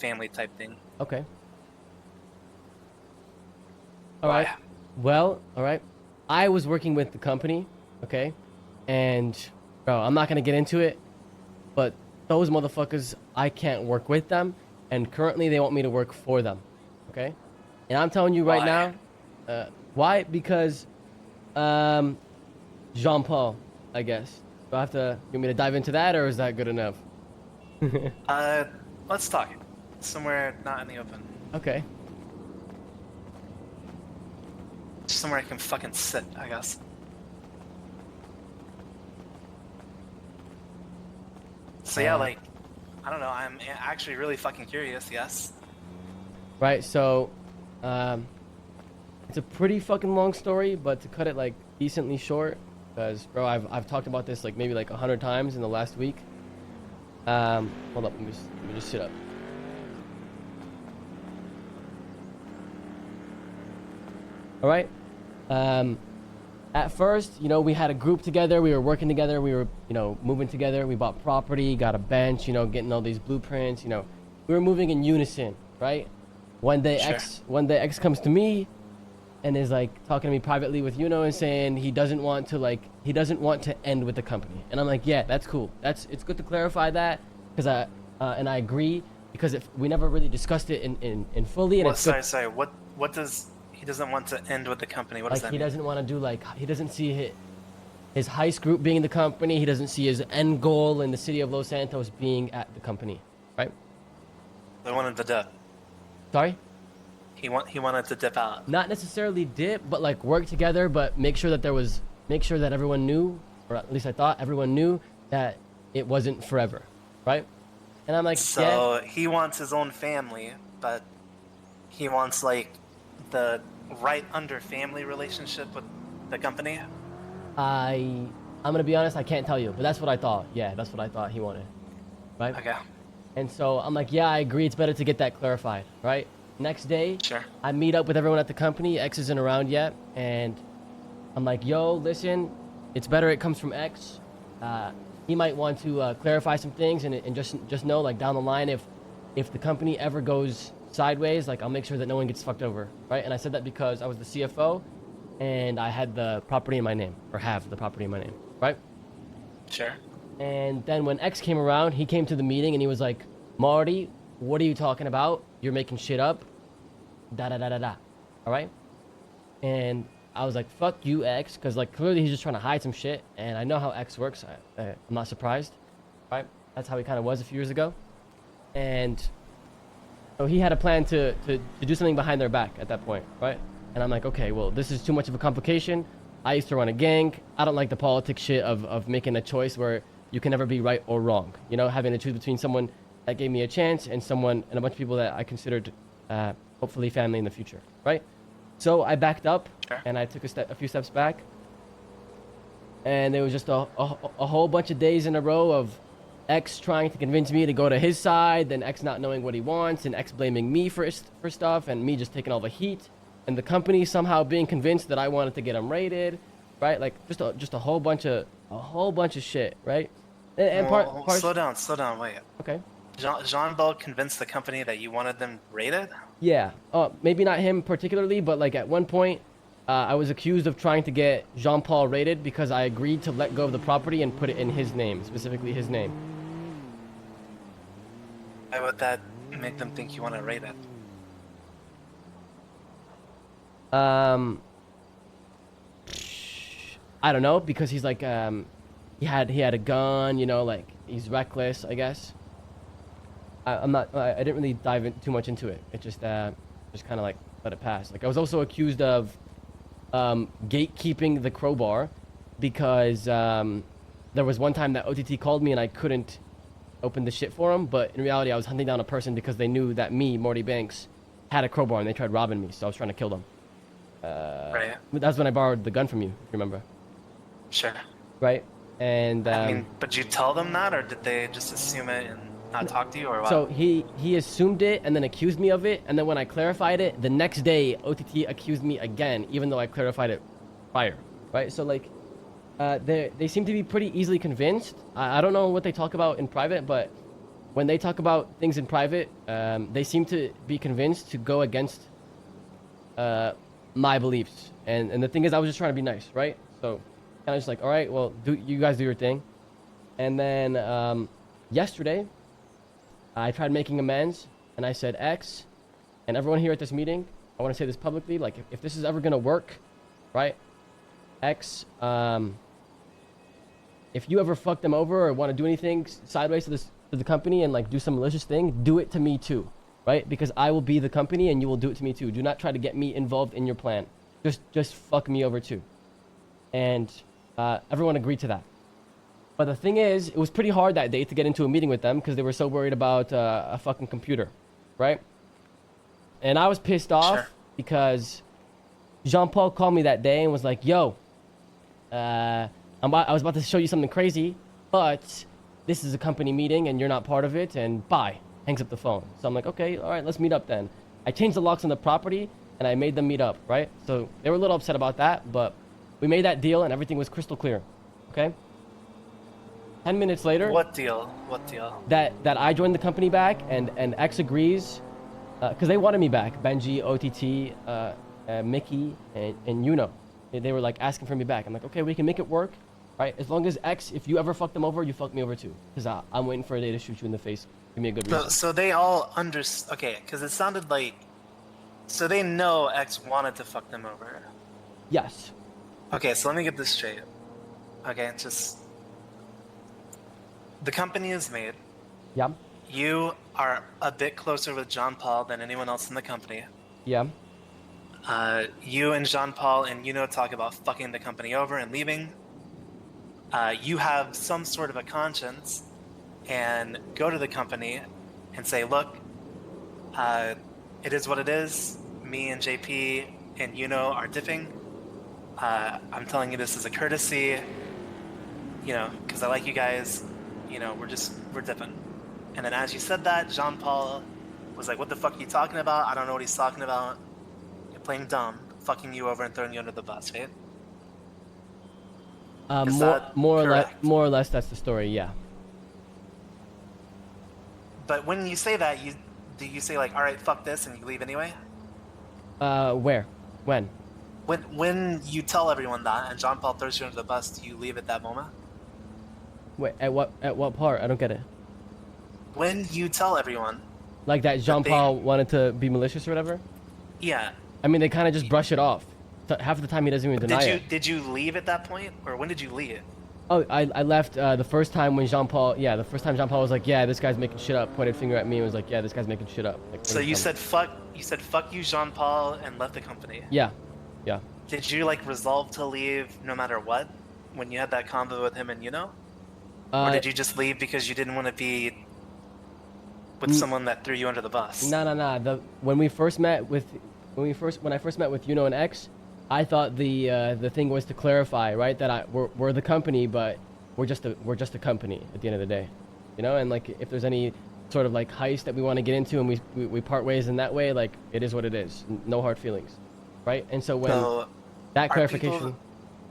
family type thing. Okay. All right. Well, all right. I was working with the company, okay? And, bro, I'm not going to get into it, but those motherfuckers, I can't work with them, and currently they want me to work for them, okay? And I'm telling you right now, why? Because, Jean-Paul, I guess. Do I have to, you want me to dive into that, or is that good enough? Let's talk. Somewhere not in the open. Okay. Somewhere I can fucking sit, I guess. So yeah, like, I don't know, I'm actually really fucking curious, yes. Right, so, it's a pretty fucking long story, but to cut it, like, decently short, because, bro, I've talked about this, like, maybe, like, 100 times in the last week. Hold up, let me just sit up. All right. At first, you know, we had a group together. We were working together. We were, you know, moving together. We bought property, got a bench, you know, getting all these blueprints. You know, we were moving in unison, right? One day, X comes to me, and is like talking to me privately with and saying he doesn't want to end with the company. And I'm like, yeah, that's cool. It's good to clarify that because I agree because if we never really discussed it in fully. And sorry. What does he doesn't want to end with the company? What does that mean? He doesn't want to do he doesn't see his heist group being the company. He doesn't see his end goal in the city of Los Santos being at the company, right? They wanted to dip. Sorry? He wanted to dip out. Not necessarily dip, but like work together, but make sure that everyone knew, or at least I thought everyone knew that it wasn't forever, right? And I'm like, so he wants his own family, but he wants like the right under family relationship with the company. I'm gonna be honest, I can't tell you, but that's what I thought. Yeah, that's what I thought he wanted, right? Okay. And so I'm like, yeah, I agree. It's better to get that clarified, right? Next day, sure. I meet up with everyone at the company. X isn't around yet, and I'm like, yo, listen, it's better it comes from X. He might want to clarify some things, and just know, like, down the line, if the company ever goes sideways, like, I'll make sure that no one gets fucked over, right? And I said that because I was the CFO, and I had the property in my name, or have the property in my name, right? Sure. And then when X came around, he came to the meeting, and he was like, Marty, what are you talking about? You're making shit up. Da-da-da-da-da. All right? And I was like, fuck you, X, because, like, clearly he's just trying to hide some shit, and I know how X works. I'm not surprised, right? That's how he kind of was a few years ago. And so he had a plan to do something behind their back at that point, right? And I'm like, okay, well, this is too much of a complication. I used to run a gang. I don't like the politics shit of making a choice where you can never be right or wrong. You know, having to choose between someone that gave me a chance and a bunch of people that I considered hopefully family in the future, right? So I backed up, sure. And I took a few steps back, and it was just a whole bunch of days in a row of X trying to convince me to go to his side, then X not knowing what he wants, and X blaming me for stuff, and me just taking all the heat, and the company somehow being convinced that I wanted to get him raided, right? Like just a whole bunch of shit, right? And slow down, wait. Okay. Jean-Paul convinced the company that you wanted them raided? Yeah. Maybe not him particularly, but like at one point, I was accused of trying to get Jean-Paul raided because I agreed to let go of the property and put it in his name, specifically his name. Why would that make them think you want to raid it? I don't know, because he's like, he had a gun, you know, like he's reckless, I guess. I didn't really dive too much into it. It just kind of like let it pass. Like I was also accused of gatekeeping the crowbar because there was one time that OTT called me and I couldn't open the shit for him, but in reality I was hunting down a person because they knew that me, Marty Banks, had a crowbar and they tried robbing me, so I was trying to kill them. Right. That's when I borrowed the gun from you, if you remember. Sure. Right? And I mean, but did you tell them that, or did they just assume it and not talk to you, or what? So he assumed it and then accused me of it, and then when I clarified it, the next day OTT accused me again, even though I clarified it prior, right? So like, they seem to be pretty easily convinced. I don't know what they talk about in private, but when they talk about things in private, they seem to be convinced to go against my beliefs. And the thing is, I was just trying to be nice, right? So kind of just like, all right, well, you guys do your thing. And then yesterday, I tried making amends, and I said, X, and everyone here at this meeting, I want to say this publicly, like, if this is ever going to work, right, X, if you ever fuck them over or want to do anything sideways to the company and, like, do some malicious thing, do it to me too, right? Because I will be the company, and you will do it to me too. Do not try to get me involved in your plan. Just fuck me over too. And everyone agreed to that. But the thing is, it was pretty hard that day to get into a meeting with them because they were so worried about a fucking computer, right? And I was pissed off because Jean-Paul called me that day and was like, yo, I was about to show you something crazy, but this is a company meeting and you're not part of it, and bye. Hangs up the phone. So I'm like, okay, all right, let's meet up then. I changed the locks on the property and I made them meet up, right? So they were a little upset about that, but we made that deal and everything was crystal clear, okay? 10 minutes later... What deal? What deal? That I joined the company back, and X agrees, because they wanted me back. Benji, OTT, Mickey, and Yuno. They were like asking for me back. I'm like, okay, we can make it work, right? As long as X, if you ever fuck them over, you fuck me over too. Because I'm waiting for a day to shoot you in the face. Give me a good reason. So they all okay, because it sounded like... So they know X wanted to fuck them over. Yes. Okay, so let me get this straight. Okay, just... The company is made. Yeah. You are a bit closer with Jean-Paul than anyone else in the company. Yeah. You and Jean-Paul and talk about fucking the company over and leaving. You have some sort of a conscience and go to the company and say, look, it is what it is. Me and JP and are dipping. I'm telling you this as a courtesy, because I like you guys. We're dipping. And then as you said that, Jean-Paul was like, what the fuck are you talking about? I don't know what he's talking about. You're playing dumb, fucking you over and throwing you under the bus, right? More or less, that's the story, yeah. But when you say that, do you say like, all right, fuck this, and you leave anyway? Where? When? When you tell everyone that, and Jean-Paul throws you under the bus, do you leave at that moment? Wait, at what part? I don't get it. When you tell everyone, like that Jean-Paul wanted to be malicious or whatever? Yeah. I mean, they kind of just brush it off. So half the time he doesn't even deny it. Did you leave at that point, or when did you leave? Oh, I left the first time when Jean-Paul, the first time Jean-Paul was like, yeah, this guy's making shit up, pointed finger at me and was like, yeah, this guy's making shit up. Like, so you said fuck you, Jean-Paul, and left the company. Yeah. Did you like resolve to leave no matter what when you had that convo with him and or did you just leave because you didn't want to be with someone that threw you under the bus? No. When I first met with and X, I thought the thing was to clarify, right, that we're the company, but we're just a company at the end of the day, and like if there's any sort of like heist that we want to get into and we part ways in that way, like it is what it is, no hard feelings, right? And so when that clarification.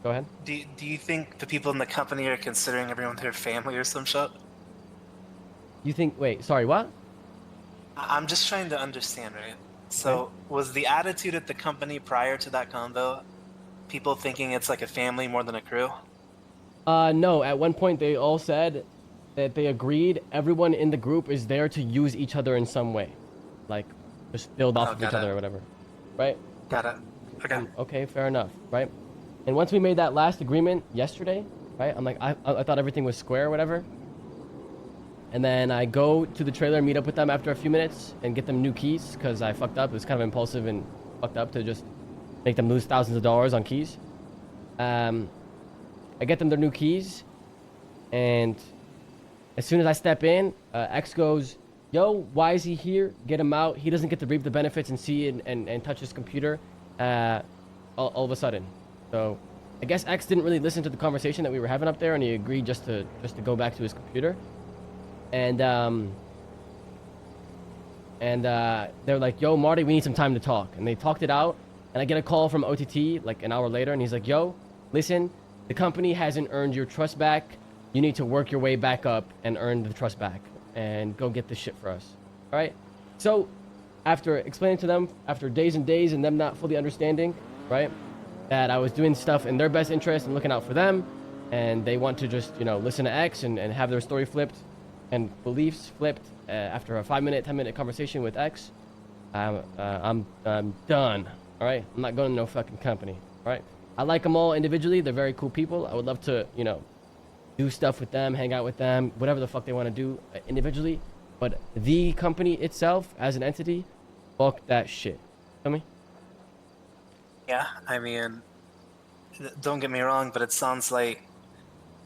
Go ahead. Do you think the people in the company are considering everyone their family or some shit? You think? Wait, sorry, what? I'm just trying to understand, right? So, was the attitude at the company prior to that convo people thinking it's like a family more than a crew? No. At one point, they all said that they agreed everyone in the group is there to use each other in some way, like just build off of each other or whatever, right? Got it. Okay. Okay, fair enough, right? And once we made that last agreement yesterday, right? I'm like, I thought everything was square or whatever. And then I go to the trailer, meet up with them after a few minutes, and get them new keys because I fucked up. It was kind of impulsive and fucked up to just make them lose thousands of dollars on keys. I get them their new keys, and as soon as I step in, X goes, yo, why is he here? Get him out. He doesn't get to reap the benefits and see and touch his computer all of a sudden. So I guess X didn't really listen to the conversation that we were having up there, and he agreed just to go back to his computer. And they're like, yo, Marty, we need some time to talk. And they talked it out, and I get a call from OTT like an hour later, and he's like, yo, listen, the company hasn't earned your trust back. You need to work your way back up and earn the trust back. and go get this shit for us. All right? So, after explaining to them, after days and days and them not fully understanding, right, that I was doing stuff in their best interest and looking out for them, and they want to just, you know, listen to X and have their story flipped and beliefs flipped after a 5-minute, 10-minute conversation with X, I'm done. All right? I'm not going to no fucking company. All right? I like them all individually. They're very cool people. I would love to, you know, do stuff with them, hang out with them, whatever the fuck they want to do individually. But the company itself, as an entity, fuck that shit. Feel me? Yeah, I mean, don't get me wrong, but it sounds like...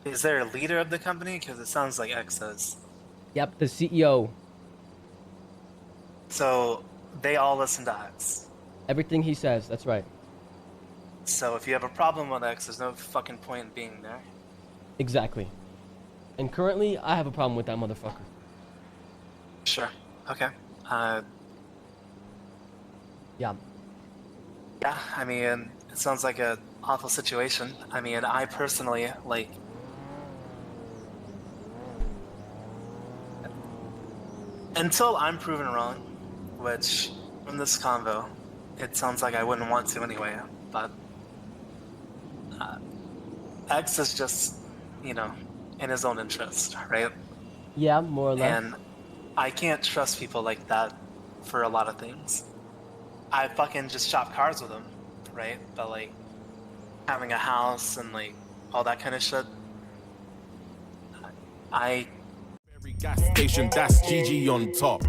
Is there a leader of the company? Because it sounds like X is. Yep, the CEO. So, they all listen to X. Everything he says, that's right. So if you have a problem with X, there's no fucking point in being there. Exactly. And currently, I have a problem with that motherfucker. Sure. Okay. Yeah. Yeah, I mean, it sounds like an awful situation. I mean, I personally, like... Until I'm proven wrong, which, from this convo, it sounds like I wouldn't want to anyway, but... X is just, you know, in his own interest, right? Yeah, more or less. And I can't trust people like that for a lot of things. I fucking just shop cars with him, right? But like, having a house and like, all that kind of shit, Every gas station, that's GG on top.